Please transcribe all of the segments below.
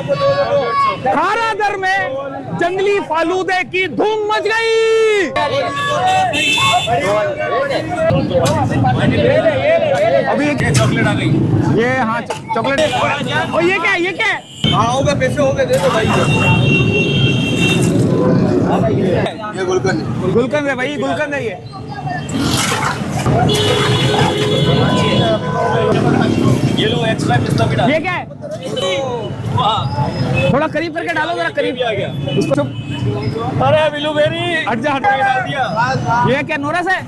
खारादर में जंगली फालूदे की धूम मच गई। अभी चॉकलेट आ गई। ये हाँ चॉकलेट। और ये क्या है, ये क्या है? हाँ हो गए, पैसे हो गए, दे दो भाई। ये गुलकंद, गुलकंद है भाई, गुलकंद है ये। ये लो एक्स्ट्रा पिस्ता भी डाल। ये क्या है? थोड़ा करीब करके डालो, जरा करीब। आ गया। उसको चुप। अरे ब्लूबेरी हट जा, हट डाल जा। दिया। ये क्या नोरस है?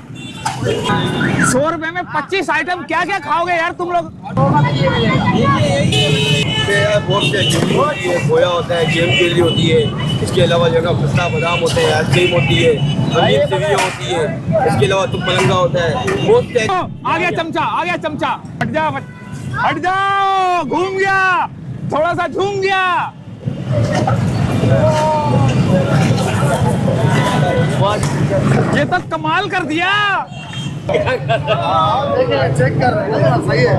100 रुपए में 25 आइटम, क्या क्या खाओगे यार तुम लोग? खोया होता है, जेम केली होती है, इसके अलावा जो है पिस्ता बादाम होते हैं, आइसक्रीम होती है, पनीर सेवियां होती है, इसके अलावा तुम पलंगा होता है, बहुत है। आ गया चमचा, आ गया चमचा। हट जा, हट जाओ, घूम गया, थोड़ा सा झूम गया। ये तो कमाल कर दिया। चेक कर रहे हैं, सही है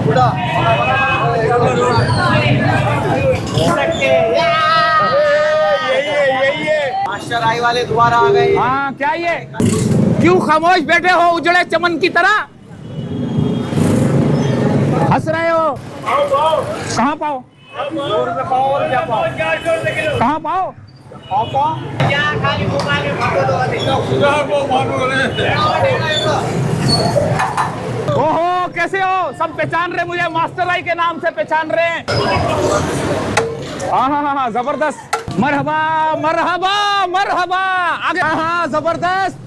पूरा। यही है मास्टर आई वाले दोबारा आ गए। हाँ क्या ये? क्यों खामोश बैठे हो उजड़े चमन की तरह? हंस रहे हो? कहाँ पाओ? कहाँ पाओ? खाली मोबाइल में ओहो, कैसे हो? सब पहचान रहे मुझे, मास्टर आई के नाम से पहचान रहे हैं। हाँ हाँ हाँ हाँ, जबरदस्त। मरहबा मरहबा मरहबा। आगे हाँ, जबरदस्त,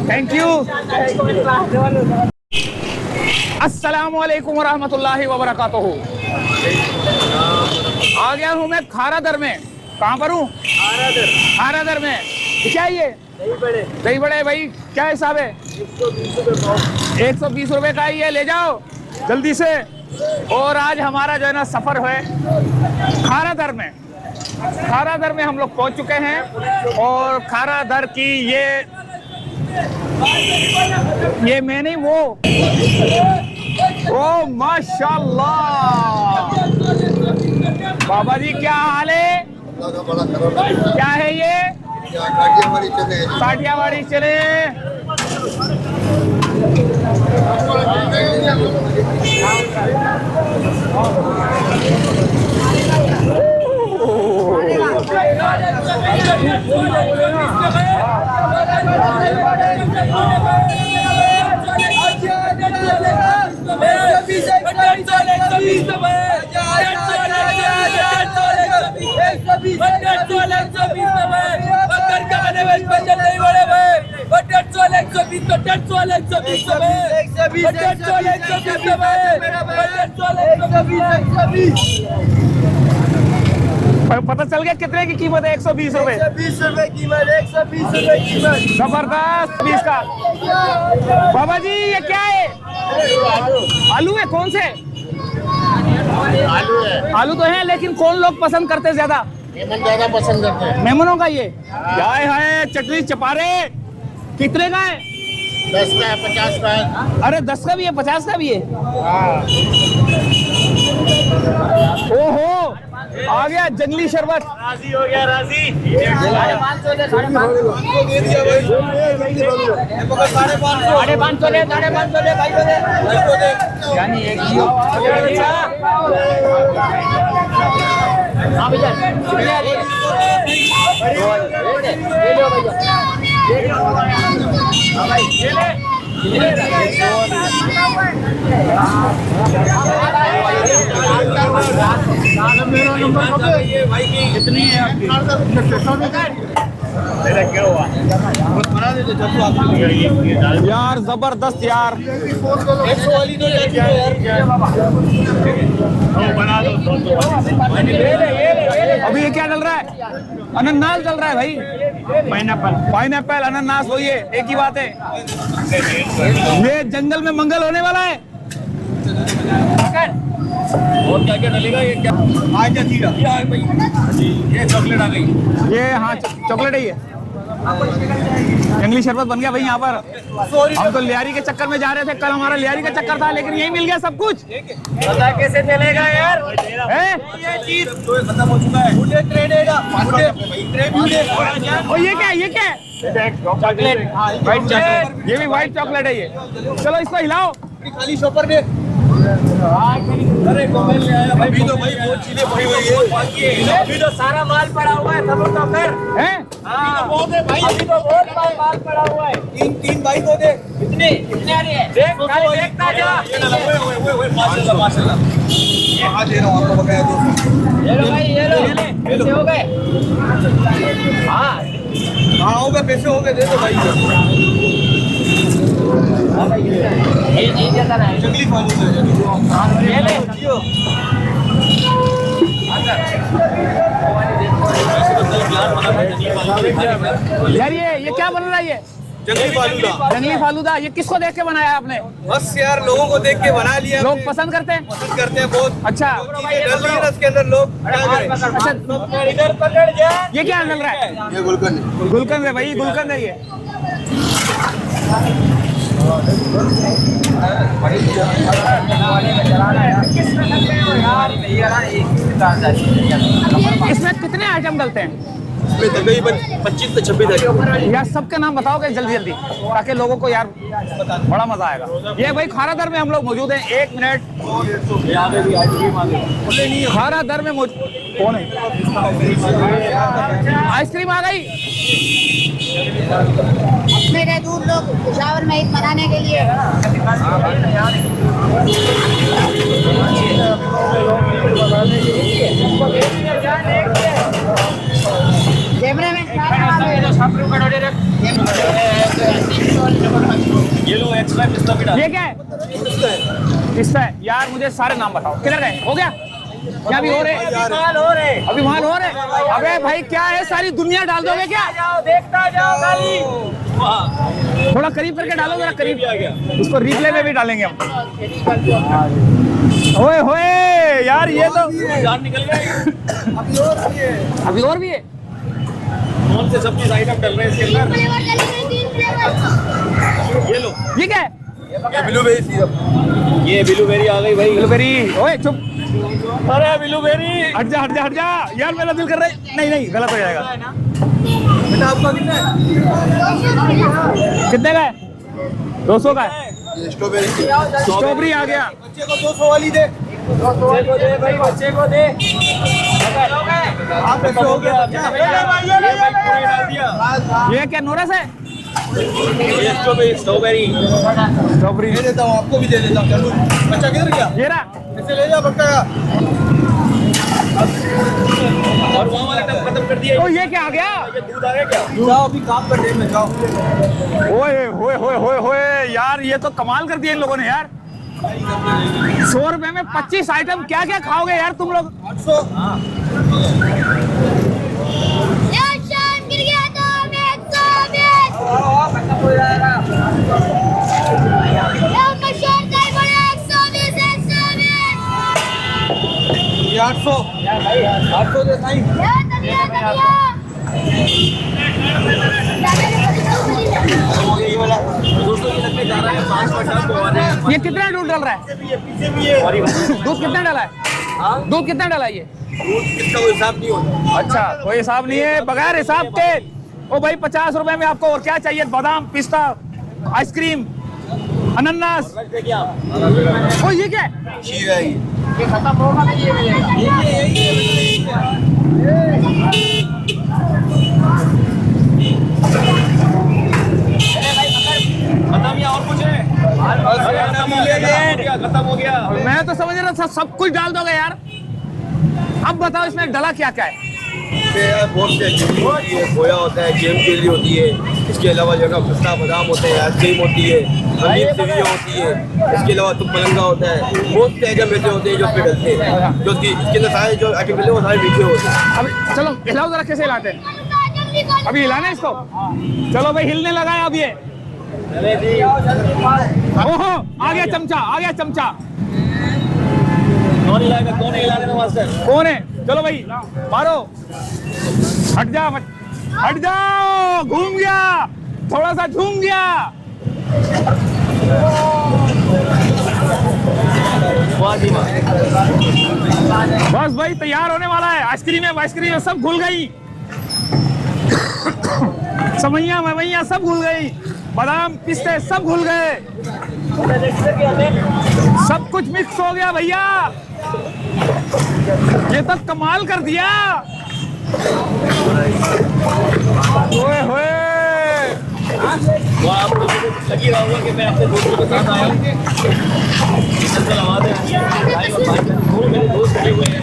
थैंक यू। अस्सलामुअलैकुम वरहमतुल्लाहि वबरकातुहू। आ गया हूँ मैं खारादर में। कहाँ पर हूँ? खारादर में। क्या ये? दही बड़े भाई, क्या हिसाब है? 120 रुपए का ही है, ले जाओ जल्दी से। और आज हमारा जो है ना सफर है खारादर में। खारादर में हम लोग पहुंच चुके हैं और खारादर की ये मैं नहीं, वो ओ माशाल्लाह। बाबा जी क्या हाल है? क्या है ये? काठियावाड़ी चले। पता चल गया कितने की कीमत है? 120 रुपए। 120 रुपए कीमत, 120 रुपए कीमत। जबरदस्त 20 का। बाबा जी ये क्या है? आलू है? कौन से आलू है। आलू तो है, लेकिन कौन लोग पसंद करते हैं ज्यादा? मेहमान ज्यादा पसंद करते हैं। मेहमानों का ये क्या है? चटनी चपारे कितने का है? 10 का है, 50 का है। अरे 10 का भी है, 50 का भी है। हाँ। ओहो, आ गया जंगली शरबत। राजी हो गया, राजी। 550 ले, 550 दे दिया भाई। 550 ले, 550 ले भाई को दे। यानी एक ही हो। हाँ भैया, ले लो भैया। हाँ भाई, ये ले। कितनी है आपकी? यार जबरदस्त यार। 100 वाली तो बना दो। अभी ये क्या चल रहा है? अनानास चल रहा है भाई। पाइनएप्पल अनानास, वही है, एक ही बात है। ये जंगल में मंगल होने वाला है। और क्या क्या डलेगा? ये क्या आज भाई, ये चॉकलेट आ गई। ये हाँ चॉकलेट है ये। जंगली शरबत बन गया भाई यहाँ पर। हम तो लियारी के चक्कर में जा रहे थे, कल हमारा लियारी का चक्कर था, लेकिन यही मिल गया सब कुछ। पता कैसे चलेगा यार? हैं? ये चीज खत्म हो चुका है। मुझे ट्रेड है और ये क्या है? ये क्या है? Chocolate, white chocolate. ये भी व्हाइट चॉकलेट है ये। चलो इसको हिलाओ। खाली शॉपर ने अरे कॉमेंट ले आया भाई। अभी तो भाई बहुत चीजें पड़ी हुई है, अभी तो सारा माल पड़ा हुआ है, सब तो कर। हैं? हाँ, बहुत है भाई, अभी तो बहुत माल पड़ा हुआ है। तीन बाइक हो दे। कितने आ रही है? देख, खाली देखता जा। माशाल्लाह माशाल्लाह। कहाँ दे रहा हूँ आपको बकाया 200। ये लो भाई, ये लो। कैसे हो गए? हाँ, हाँ हो गए, पैसे हो गए, दे दो भाई। ये जैसा है। जंगली फालूदा है। ये ले। यार ये क्या बन रहा है? ये जंगली फालूदा। जंगली फालूदा, ये किसको देख के बनाया आपने? बस यार लोगों को देख के बना लिया। लोग पसंद करते हैं? पसंद करते हैं बहुत। अच्छा चीजें डल रही है ना इसके अंदर, लोग क्या करें। अच्छा, इधर पकड़ जा। ये क्या डल रहा है? ये गुलकंद गुलकंद है भाई, गुलकंद है ये। इसमें कितने आइटम डलते हैं? इसमें तकरीबन 25 से 26 है। यार सबके नाम बताओगे जल्दी जल्दी, ताकि लोगों को यार बड़ा मजा आएगा। ये भाई खारादर में हम लोग मौजूद हैं। 1 मिनट। खारादर में मौजूद कौन है? आइसक्रीम आ गई। मेरे दूर लोग पेशावर में ईद मनाने के लिए कैमरे में ये लो एक्स्ट्रा पिस्ता भी डाल। ये क्या है? पिस्ता है। यार मुझे सारे नाम बताओ, किधर गए? हो गया क्या? भी हो रहे? माल हो रहे। अभी माल हो रहे? अबे भाई क्या है, सारी दुनिया डाल दोगे क्या? जाओ, देखता जाओ खाली। थोड़ा करीब करके डालो, जरा करीब। इसको रिप्ले में भी डालेंगे हम। ओए होए यार, ये तो जान निकल गई। अभी और भी है। कौन से सब चीज आइटम डल रहे हैं इसके अंदर? ये लो, ये क्या है? ये ब्लूबेरी सिरप। ये ब्लूबेरी आ गई भाई। ब्लूबेरी। ओए चुप, अरे ब्लूबेरी। हट जा हट जा हट जा यार, मेरा दिल कर रहा है। नहीं नहीं, गलत हो जाएगा। बेटा आपका कितना है? कितने का है? 200 का है। ये स्ट्रॉबेरी। स्ट्रॉबेरी आ गया। बच्चे को 200 वाली दे। बच्चे को दे भाई, बच्चे को दे। आप पैसे हो गया। ये भाई पूरे डाल दिया। ये क्या नोरस है? ये स्ट्रॉबेरी। स्ट्रॉबेरी दे देता हूँ, आपको भी दे देता हूँ। चलो बच्चा किधर गया? ये रहा। ऐसे ले जा बच्चा का। और वहाँ वाला टब खत्म कर दिया। तो ये क्या आ गया? ये दूध आ गया क्या? जाओ अभी काम कर दे में जाओ। ओए होए होए होए होए यार, ये तो कमाल कर दिया इन लोगों ने यार। 100 रुपए में 25 आइटम। क्या क्या खाओगे यार तुम लोग? 800। गिर गया तो 120 खत्म हो जाएगा। ये 800। 800 दे साईं। ये वाला 200 की लगने जा रहा है। 550 को आ रहा है। ये कितना दूध डल रहा है? पीछे भी है। दूध कितना डाला है? दूध कितना डाला है ये? इसका कोई हिसाब नहीं होता। अच्छा, कोई हिसाब नहीं है, बगैर हिसाब के। ओ भाई 50 रुपए में आपको और क्या चाहिए? बादाम, पिस्ता, आइसक्रीम, अनानास। ओ ये क्या है? खीर है ये। ये खत्म होगा तो ये मिलेगा। खत्म या और कुछ है? खत्म हो गया। मैं तो समझ रहा था सब कुछ डाल दोगे यार। अब बताओ इसमें डला क्या क्या है? बहुत से जेली होती है, खोया होता है, जेम जेली होती है। इसके अलावा जो है पिस्ता बादाम होते हैं, आइसक्रीम होती है, पनीर सेवियाँ होती है। इसके अलावा तुम पलंगा होता है। बहुत से आइटम ऐसे होते हैं जो पे डलते हैं, जो कि इसके अंदर सारे जो आइटम डले वो सारे मीठे होते हैं। अब चलो हिलाओ जरा, कैसे हिलाते हैं? अभी हिलाना है इसको। चलो भाई, हिलने लगा है अब ये। ओहो, आ गया चमचा, आ गया चमचा। कौन हिलाएगा? कौन हिला देगा मास्टर? कौन है? चलो भाई मारो। हट जा मत। हट जाओ, घूम गया, थोड़ा सा झूम गया। बस भाई तैयार होने वाला है। आइसक्रीम है सब घुल गई। समैया मवैया सब घुल गई, बादाम पिस्ते सब घुल गए, सब कुछ मिक्स हो गया भैया। ये तो कमाल कर दिया। ओए होए, वो आप लोगों को लगी रहा होगा कि मैं अपने दोस्तों के साथ आया हूँ। मेरे दोस्त खड़े हुए हैं।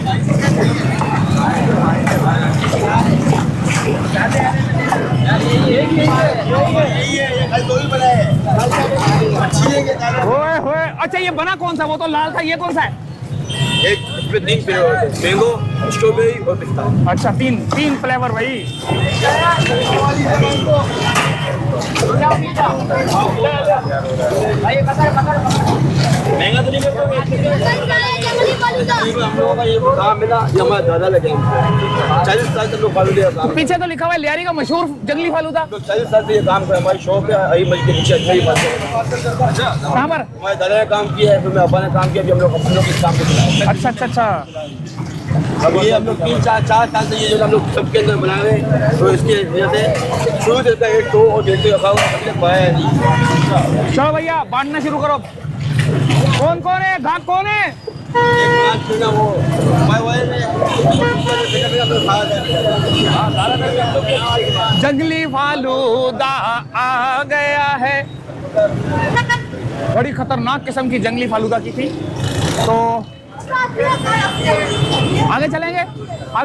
ओए होए, अच्छा ये बना कौन सा? वो तो लाल था, ये कौन सा है? एक इसमें 3 फ्लेवर होते हैं, मैंगो, स्ट्रॉबेरी और पिस्ता। अच्छा, तीन फ्लेवर भाई। महंगा तो नहीं करते जंगली फालूदा। हम लोगों का ये काम मिला, ये हमारा दादा लगे 40 साल से लोग फालूदा का काम। पीछे तो लिखा हुआ है लियारी का मशहूर जंगली फालूदा। 40 साल से ये काम कर, हमारी शॉप है आई मस्जिद के नीचे। अच्छा, कहाँ पर? हमारे दादा ने काम किया है, फिर मेरे अब्बा ने काम किया, अभी हम लोग इस काम को चलाए। अच्छा। अब ये हम लोग 3-4 साल से ये जो हम लोग सबके अंदर बना रहे हैं, तो इसकी वजह से शुरू से एक तो और डेढ़ रखा हुआ हमने पाया नहीं। चलो भैया बांटना शुरू करो। कौन कौन है? घाक कौन है? जंगली फालूदा आ गया है। बड़ी खतरनाक किस्म की जंगली फालूदा की थी। तो आगे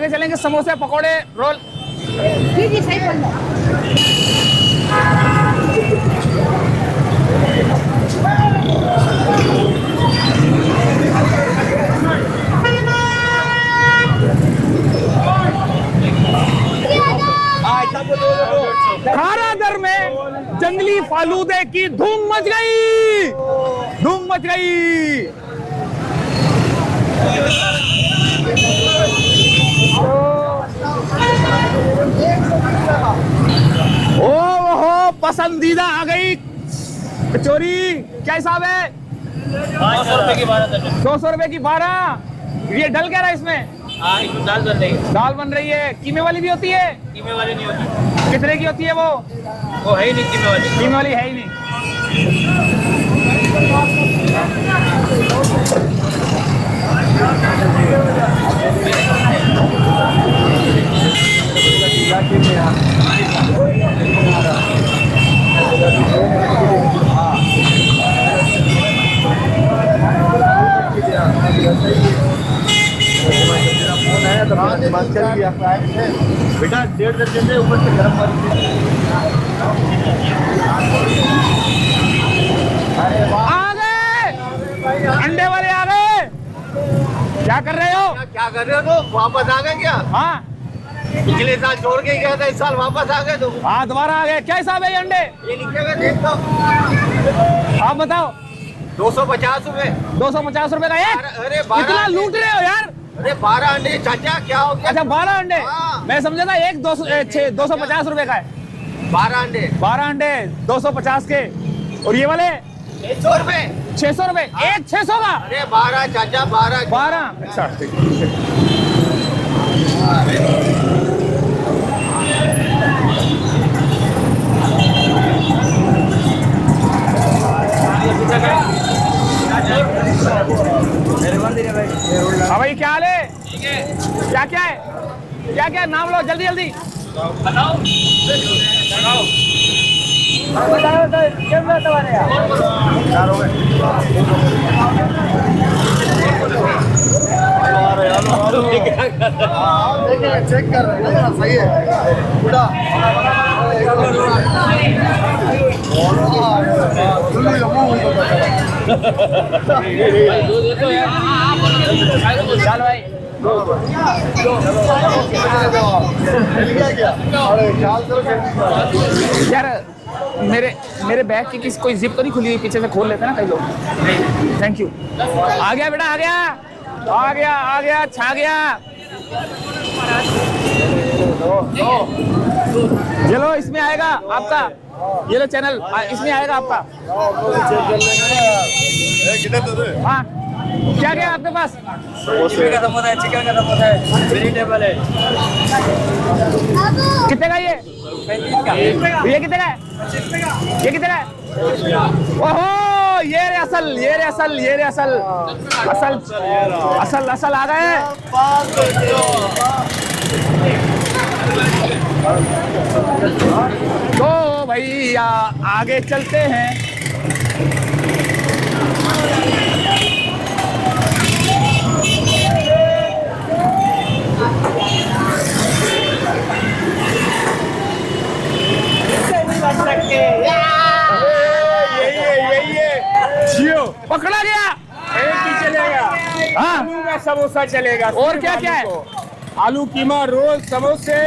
चलेंगे, समोसे पकोड़े रोल। जी सही बोल रहा। खारादर में जंगली फालूदे की धूम मच गई। ओहो, पसंदीदा आ गई कचौरी। क्या हिसाब है? 500 रुपए की 12। 200 रुपए की 12। ये डल क्या रहा है इसमें? हाँ, इसमें दाल बन रही है। दाल बन रही है। कीमे वाली भी होती है? कीमे वाली नहीं होती। कितने की होती है वो? वो है ही नहीं कीमे वाली। कीमे वाली है ही नहीं। बेटा 1.5 दर्जन से ऊपर से गर्म पानी। आ गए अंडे वाले, आ गए। क्या कर रहे हो? क्या कर रहे हो? तो वापस आ गए क्या? हाँ पिछले साल छोड़ के ही गया था, इस साल वापस आ गए। तो हाँ, दोबारा आ गए। क्या हिसाब है ये अंडे? ये लिखेगा, देख लो। आप बताओ। 250 रुपए। 250 रुपए का एक? अरे इतना लूट रहे हो यार। अरे 12 अंडे चाचा, क्या हो गया? अच्छा 12 अंडे। हाँ। मैं समझा था एक 250 रुपए का है। 12 अंडे 12 अंडे 250 के। और ये वाले 600 रुपए। 600 रुपए एक। 600 का? अरे 12 चाचा, 12। 12। अच्छा ठीक। हाँ भाई, क्या हाल है? क्या क्या है? क्या क्या नाम लो, जल्दी जल्दी बताओ। चेक कर रहे हैं, सही है। चल भाई। यार मेरे बैग की किसी कोई जिप तो नहीं खुली हुई? पीछे से खोल लेते ना कई लोग। Thank you. आ गया बेटा, आ गया, छा गया। ये लो, इसमें आएगा आपका, ये लो चैनल, इसमें आएगा आपका। हाँ, क्या क्या है आपके पास? चिकन का समोसा है, चिकन का समोसा है, वेजिटेबल है। कितने का ये? 35 का। ये कितने का है? ये कितने का है? ओहो, ये रे असल, ये रे असल, ये रे असल, असल असल असल आ गए। तो भैया आगे चलते हैं। यही है। जियो पकड़ा गया। एक ही चलेगा। हाँ, आलू का समोसा चलेगा। और क्या क्या है? आलू कीमा रोल समोसे।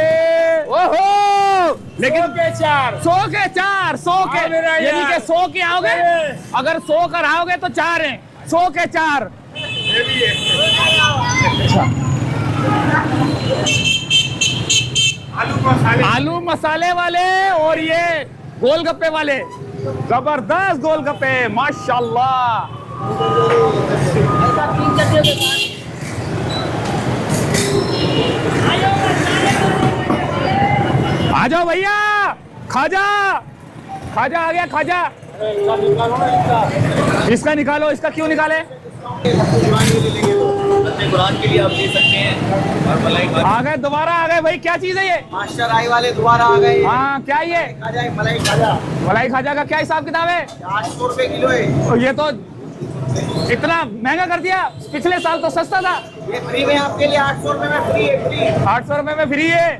ओहो, लेकिन 100 के 4। 100 के 4, 100 के, हाँ मेरा यानी यार। कि 100 के आओगे, अगर 100 कर आओगे तो 4 हैं, 100 के 4। ये भी है। आलू मसाले वाले और ये गोलगप्पे वाले, जबरदस्त गोलगप्पे, माशाल्लाह। आ जाओ भैया, खाजा, खाजा आ गया, खाजा। इसका निकालो, इसका क्यों निकाले? कुरान के लिए आप ले सकते हैं। और मलाई आ गए, दोबारा आ गए भाई। क्या चीज है ये? मास्टर आई वाले दोबारा आ गए। हाँ, क्या ये? खाजा मलाई खाजा मलाई खाजा का क्या हिसाब किताब है? 800 रुपए किलो है। और ये तो इतना महंगा कर दिया, पिछले साल तो सस्ता था। ये फ्री में आपके लिए 800 रुपए में फ्री है। फ्री 800 रुपए में फ्री है,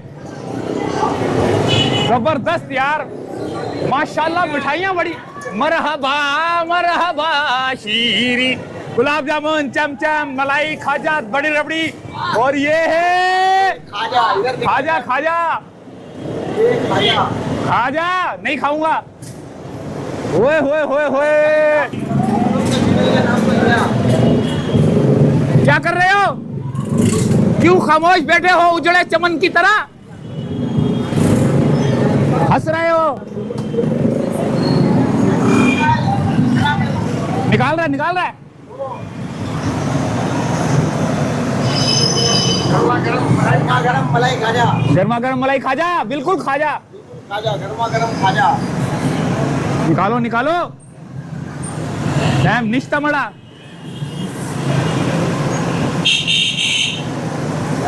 जबरदस्त यार, माशाल्लाह। मिठाइयाँ बड़ी, मरहबा मरहबा, शीरी, गुलाब जामुन, चमचम, मलाई खाजा, बड़ी रबड़ी, और ये है खाजा। इधर देखिए, खाजा। खाजा ये खाजा। खाजा नहीं खाऊंगा। होए होए होए होए, क्या कर रहे हो? क्यों खामोश बैठे हो उजड़े चमन की तरह? हंस रहे हो? निकाल रहा है, निकाल रहा है। गरम मलाई खाजा। गर्मा गर्म मलाई खाजा, बिल्कुल खाजा। खाजा गरमा गरम खाजा। निकालो निकालो, डैम निश्ता मड़ा। आ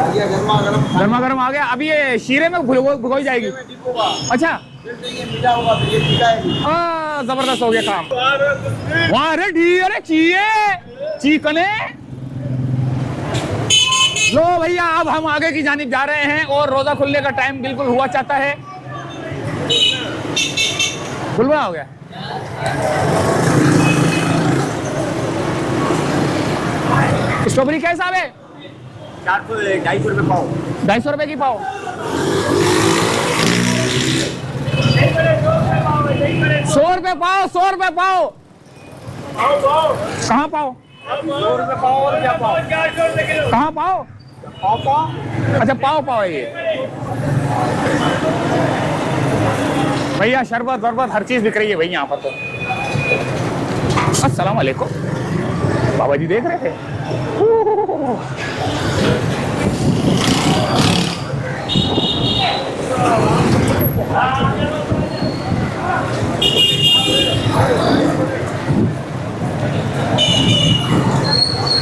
गया गरमा गरम खाजा। गर्मा गर्म आ गया। अभी ये शीरे में भुगोई जाएगी। में डिप होगा। अच्छा, फिर से ये मीठा होगा, फिर ये मीठा है। जबरदस्त हो गया काम। वाह रे ढी, अरे चीए चीकने। लो भैया, अब हम आगे की जानिब जा रहे हैं और रोजा खुलने का टाइम बिल्कुल हुआ चाहता है। खुलवा हो गया। स्ट्रॉबेरी क्या हिसाब है? 250 रुपए पाओ। 250 रुपए की पाओ। 100 रुपए पाओ, 100 रुपए पाओ। कहाँ पाओ? 100 रुपए पाओ और क्या पाओ? कहाँ पाओ? अच्छा, पाओ पाओ है ये। भैया शरबत वरबत हर चीज बिक रही है भाई यहाँ पर तो। अस्सलाम वालेकुम, बाबा जी देख रहे थे।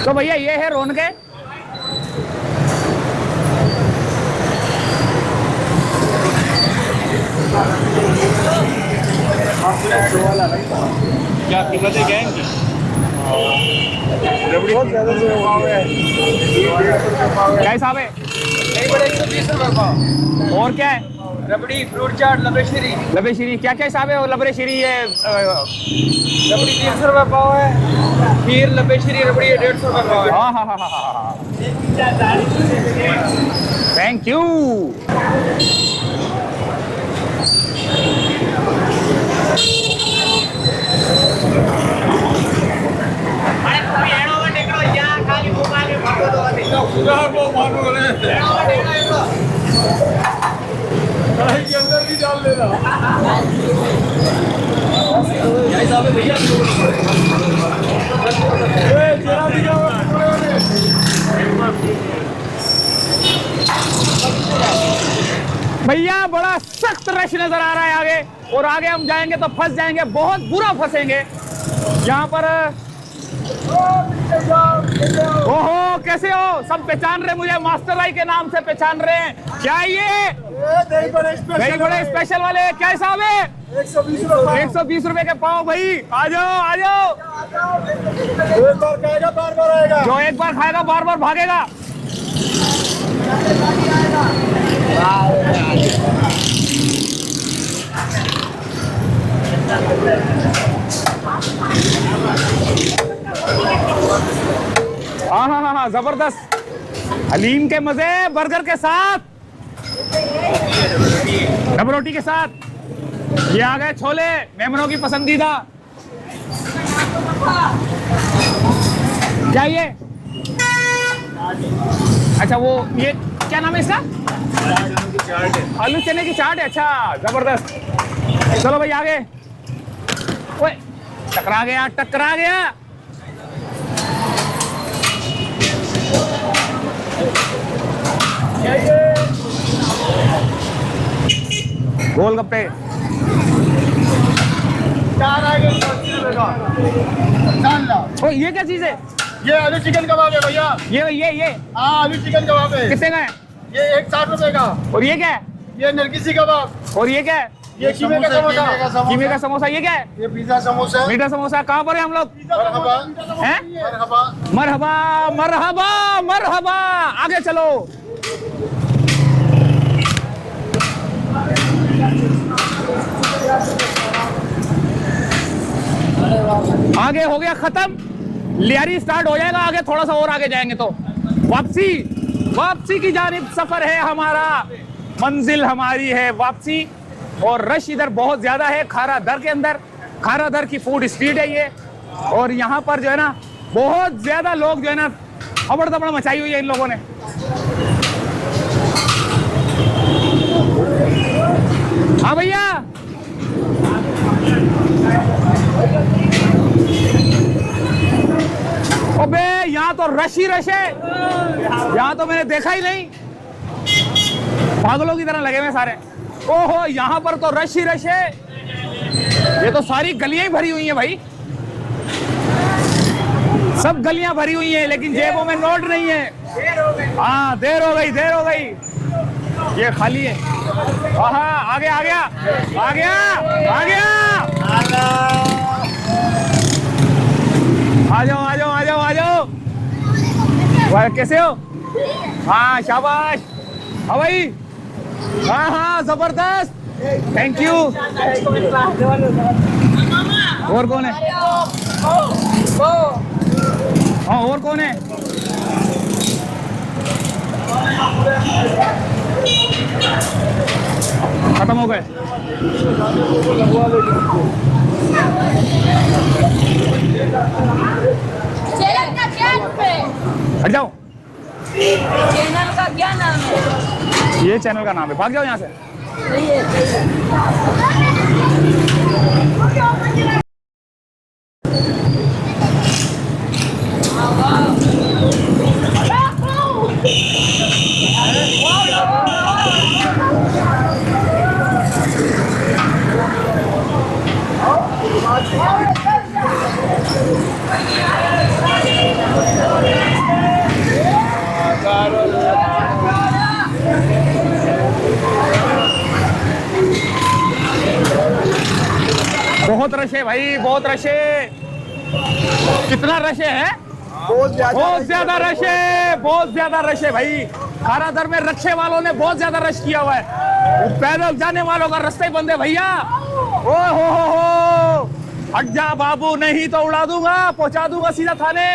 तो भैया ये है रौनके। क्या कीमतें क्या इनकी? क्या हिसाब है? नहीं बड़े 120 रुपए पाव। और क्या है? रबड़ी, फ्रूट चाट, लबेश्री। लबेश्री क्या क्या हिसाब है? और लबरेश्री ये रबड़ी 300 रुपए पाव है। खीर लबेश्री रबड़ी 150 रुपए पाव है। हाँ हाँ हाँ हाँ हाँ, थैंक यू। वो मानो रे कढ़ाई के अंदर भी डाल देना जरा भी जाओ भैया बड़ा सख्त रश नजर आ रहा है आगे, और आगे हम जाएंगे तो फंस जाएंगे, बहुत बुरा फंसेंगे यहाँ पर। ओहो कैसे हो, सब पहचान रहे मुझे, मास्टर आई के नाम से पहचान रहे हैं। क्या ये दही बड़े स्पेशल वाले क्या हिसाब है? 120 रुपए के पाव भाई। आ जाओ आ जाओ, एक बार खाएगा बार बार आएगा, जो एक बार खाएगा बार बार भागेगा। हाँ जबरदस्त, हलीम के मजे बर्गर के साथ, डब रोटी के साथ। ये आ गए छोले, मेहमानों की पसंदीदा। क्या ये? अच्छा वो ये क्या नाम है इसका? आलू चने की चाट है। अच्छा जबरदस्त, चलो भाई आगे। ओए टकरा गया टकरा गया। गोलगप्पे ओ ये क्या चीज है? ये आलू चिकन कबाब है भैया। ये हाँ आलू चिकन कबाब है। कितने का है? ये 160 रुपए का। और ये क्या है? ये नरगिसी कबाब। और ये क्या है? ये कीमे का समोसा। कीमे का समोसा। ये क्या है? ये पिज्जा समोसा है। मीठा समोसा। कहाँ पर है हम लोग? मरहबा हैं? मरहबा मरहबा मरहबा मरहबा। आगे चलो। आगे हो गया खत्म, लियारी स्टार्ट हो जाएगा आगे, थोड़ा सा और आगे जाएंगे तो वापसी, वापसी की जानिब सफर है हमारा, मंजिल हमारी है वापसी। और रश इधर बहुत ज्यादा है खारा दर के अंदर, खारा दर की फूड स्ट्रीट है ये। और यहाँ पर जो है ना बहुत ज्यादा लोग जो है ना खबड़ दबड़ मचाई हुई है इन लोगों ने। हाँ भैया अबे यहाँ तो रश ही रश है, यहाँ तो मैंने देखा ही नहीं, पागलों की तरह लगे हुए सारे। ओहो यहाँ पर तो रश ही रश है, ये तो सारी गलियां ही भरी हुई हैं भाई, सब गलियां भरी हुई हैं लेकिन जेबों में नोट नहीं है। हाँ देर हो गई देर हो गई, ये खाली है। हाँ आ गया आ गया आ गया आ गया, आ जाओ आ जाओ आ जाओ आ जाओ। भाई कैसे हो? हाँ शाबाश। हाँ भाई, हाँ हाँ जबरदस्त, थैंक यू। और कौन है? हाँ और कौन है? खत्म हो गए। हट जाओ। चैनल का क्या नाम है? ये चैनल का नाम है, भाग जाओ यहाँ से। बहुत रश है भाई, बहुत रश है। कितना रश है? बहुत ज्यादा रश है, बहुत ज्यादा रश है भाई। खारा दर में रक्षे वालों ने बहुत ज्यादा रश किया हुआ है, पैदल जाने वालों का रास्ते बंद है भैया। ओ हो, हट जा बाबू, नहीं तो उड़ा दूंगा, पहुंचा दूंगा सीधा थाने।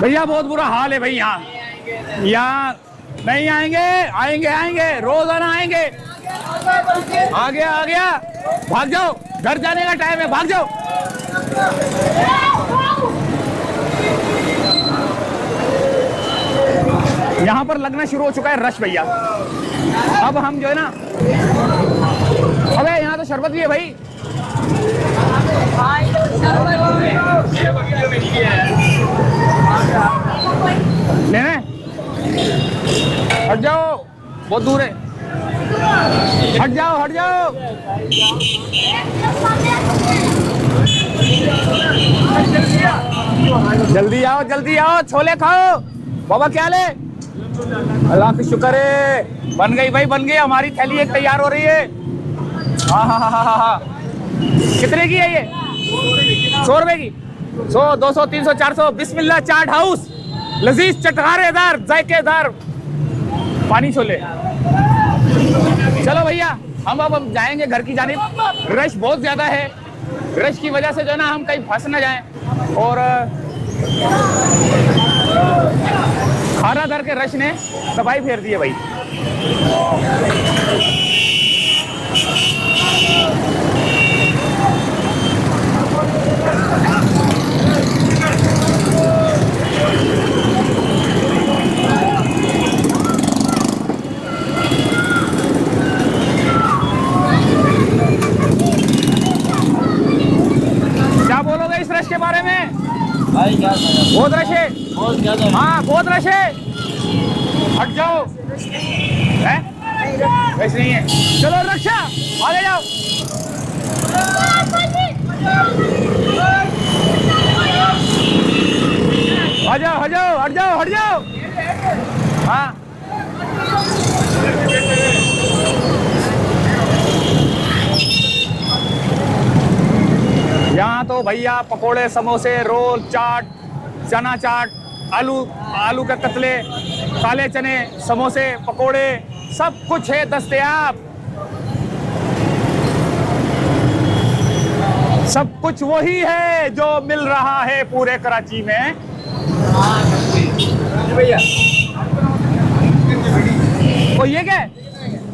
भैया बहुत बुरा हाल है भाई यहाँ नहीं आएंगे, आएंगे आएंगे, रोजाना आएंगे। आ गया, भाग जाओ, घर जाने का टाइम है, भाग जाओ। यहाँ पर लगना शुरू हो चुका है रश भैया। अब हम जो है ना, अबे यहाँ तो शरबत भी है भाई। लेने हट जाओ, बहुत दूर है, हट जाओ। जल्दी आओ, छोले खाओ। बाबा क्या ले? अल्लाह का शुक्र है, बन गई भाई, बन गई। हमारी थैली एक तैयार हो रही है। हाँ। कितने की है ये? 100 रुपए की? 100, 200, 300, 400। बिस्मिल्लाह चाट हाउस, लजीज चटखारेदार जायकेदार पानी छोले। चलो भैया, हम अब जाएंगे घर की जानिब। रश बहुत ज्यादा है, रश की वजह से जो है ना हम कहीं फंस ना जाएं। और खारा दर के रश ने दवाई फेर दी है भाई। क्या बोलोगे इस रश के बारे में? भाई क्या बहुत रश है, बहुत ज्यादा। हाँ बहुत रश है, हट जाओ। है वैसे नहीं है, चलो रक्षा आगे जाओ। हट जाओ। हाँ यहाँ तो भैया पकोड़े, समोसे, रोल, चाट, चना चाट, आलू के कतले, काले चने, समोसे, पकोड़े, सब कुछ है दस्तयाब। सब कुछ वही है जो मिल रहा है पूरे कराची में। भैया तो ये क्या है?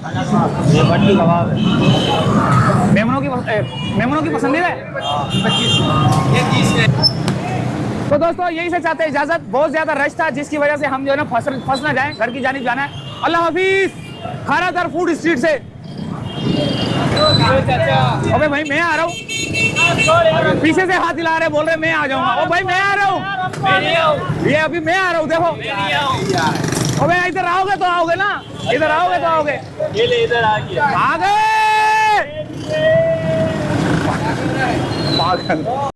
ये बट्टी कबाब है। मेमनों की पसंदीदा है। ये 30 है। तो दोस्तों यही से चाहते हैं इजाजत। बहुत ज्यादा रश था जिसकी वजह से हम जो है ना फंस ना जाएं, घर की जानिब जाना है। अल्लाह हाफिज। खारादर फूड स्ट्रीट से। अबे भाई मैं आ रहा हूँ, पीछे से हाथ हिला रहे, बोल रहे मैं आ जाऊंगा। ओ भाई मैं आ रहा हूँ, ये अभी मैं आ रहा हूँ, देखो। अबे इधर आओगे तो आओगे ना, इधर आओगे तो आओगे। ये ले इधर आ गया। आ गए।